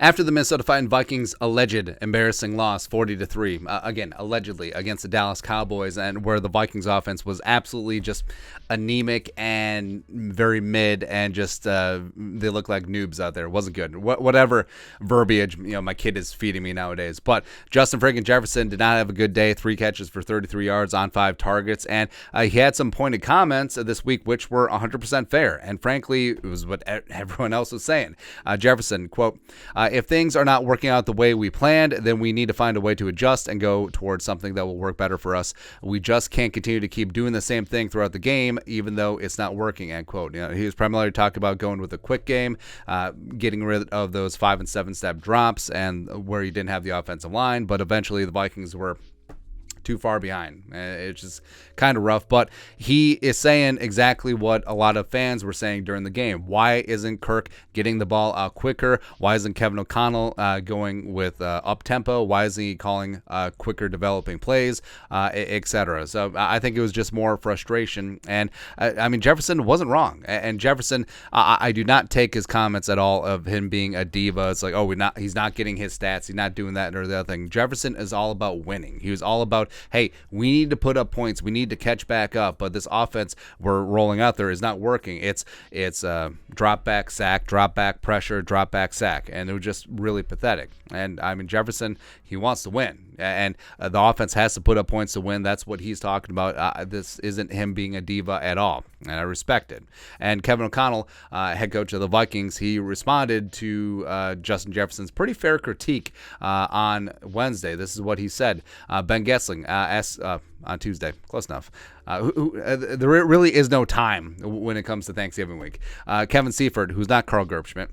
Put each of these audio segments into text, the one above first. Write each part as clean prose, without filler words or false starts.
After the Minnesota Vikings' alleged embarrassing loss, 40-3, again, allegedly, against the Dallas Cowboys, and where the Vikings offense was absolutely just anemic and very mid, and just they look like noobs out there. It wasn't good. Whatever verbiage my kid is feeding me nowadays. But Justin friggin' Jefferson did not have a good day. 3 catches for 33 yards on 5 targets, and he had some pointed comments this week which were 100% fair, and frankly, it was what everyone else was saying. Jefferson, quote, if things are not working out the way we planned, then we need to find a way to adjust and go towards something that will work better for us. We just can't continue to keep doing the same thing throughout the game, even though it's not working, end quote. He was primarily talking about going with a quick game, getting rid of those 5 and 7 step drops, and where he didn't have the offensive line, but eventually the Vikings were too far behind. It's just kind of rough, but he is saying exactly what a lot of fans were saying during the game. Why isn't Kirk getting the ball out quicker? Why isn't Kevin O'Connell going with up-tempo? Why isn't he calling quicker developing plays, etc.? So I think it was just more frustration, and I mean, Jefferson wasn't wrong, and Jefferson, I do not take his comments at all of him being a diva. It's like, oh, he's not getting his stats, he's not doing that or the other thing. Jefferson is all about winning. He was all about, hey, we need to put up points, we need to catch back up, but this offense we're rolling out there is not working. It's drop back sack, drop back pressure, drop back sack, and it was just really pathetic. And I mean, Jefferson, he wants to win, and the offense has to put up points to win. That's what he's talking about. This isn't him being a diva at all, and I respect it. And Kevin O'Connell, head coach of the Vikings, he responded to Justin Jefferson's pretty fair critique on Wednesday. This is what he said. Ben Gessling asked on Tuesday, close enough. There really is no time when it comes to Thanksgiving week. Kevin Seifert, who's not Carl Gerbschmidt,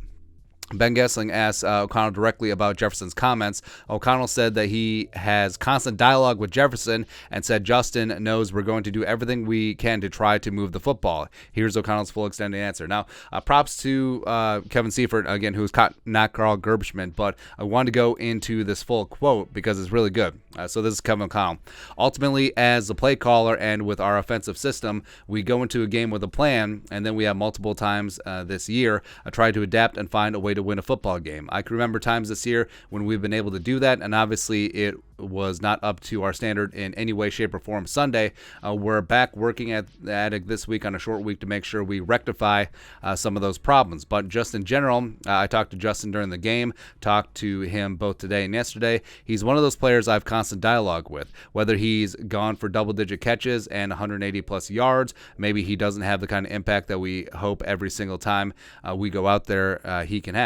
Ben Gessling asked O'Connell directly about Jefferson's comments. O'Connell said that he has constant dialogue with Jefferson and said Justin knows we're going to do everything we can to try to move the football. Here's O'Connell's full extended answer. Now, props to Kevin Seifert, again, who's not Carl Gerbschmidt, but I wanted to go into this full quote because it's really good. So this is Kevin O'Connell. Ultimately, as the play caller and with our offensive system, we go into a game with a plan, and then we have multiple times this year tried to adapt and find a way to win a football game. I can remember times this year when we've been able to do that, and obviously it was not up to our standard in any way, shape, or form Sunday. We're back working at it this week on a short week to make sure we rectify some of those problems. But just in general, I talked to Justin during the game, talked to him both today and yesterday. He's one of those players I have constant dialogue with. Whether he's gone for double-digit catches and 180-plus yards, maybe he doesn't have the kind of impact that we hope every single time we go out there he can have.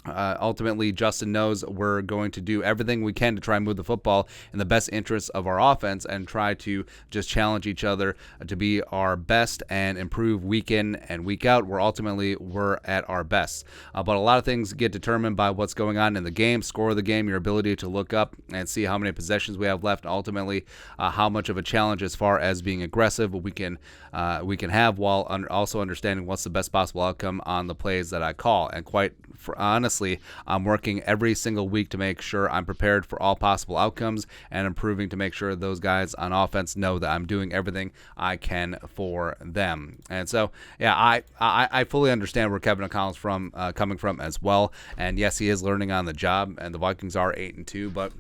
Ultimately, Justin knows we're going to do everything we can to try and move the football in the best interests of our offense and try to just challenge each other to be our best and improve week in and week out, where ultimately we're at our best. But a lot of things get determined by what's going on in the game, score of the game, your ability to look up and see how many possessions we have left, and ultimately how much of a challenge as far as being aggressive we can have, while also understanding what's the best possible outcome on the plays that I call. And quite honestly, I'm working every single week to make sure I'm prepared for all possible outcomes and improving to make sure those guys on offense know that I'm doing everything I can for them. And so, yeah, I fully understand where Kevin O'Connell's coming from as well. And yes, he is learning on the job, and the Vikings are 8-2, but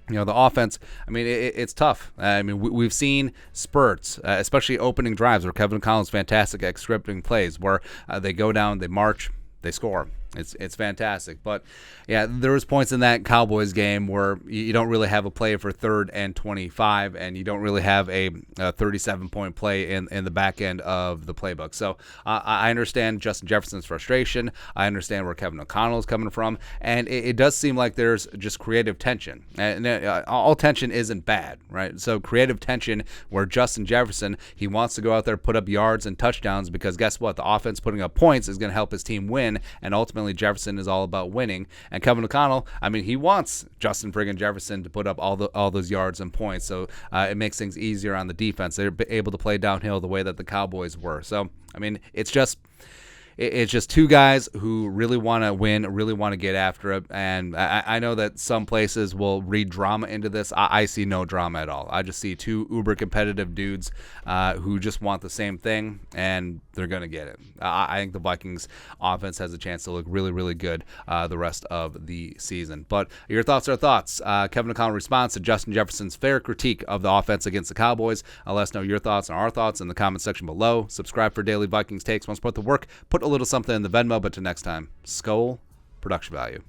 the offense, I mean, it's tough. I mean, we've seen spurts, especially opening drives, where Kevin O'Connell's fantastic at scripting plays, where they go down, they march, they score. It's fantastic. But, yeah, there was points in that Cowboys game where you don't really have a play for 3rd and 25, and you don't really have a 37-point play in the back end of the playbook. So I understand Justin Jefferson's frustration. I understand where Kevin O'Connell is coming from. And it does seem like there's just creative tension. And all tension isn't bad, right? So creative tension where Justin Jefferson, he wants to go out there, put up yards and touchdowns, because guess what? The offense putting up points is going to help his team win, and ultimately Jefferson is all about winning. And Kevin O'Connell, I mean, he wants Justin friggin' Jefferson to put up all those yards and points, so it makes things easier on the defense. They're able to play downhill the way that the Cowboys were. So, I mean, it's just it's just two guys who really want to win, really want to get after it. And I know that some places will read drama into this. I see no drama at all. I just see two uber competitive dudes who just want the same thing, and they're going to get it. I think the Vikings offense has a chance to look really, really good the rest of the season. But your thoughts are thoughts. Kevin O'Connell responds to Justin Jefferson's fair critique of the offense against the Cowboys. Let us know your thoughts and our thoughts in the comment section below. Subscribe for daily Vikings takes. Want to support the work, put a little something in the Venmo. But till next time, Skol, production value.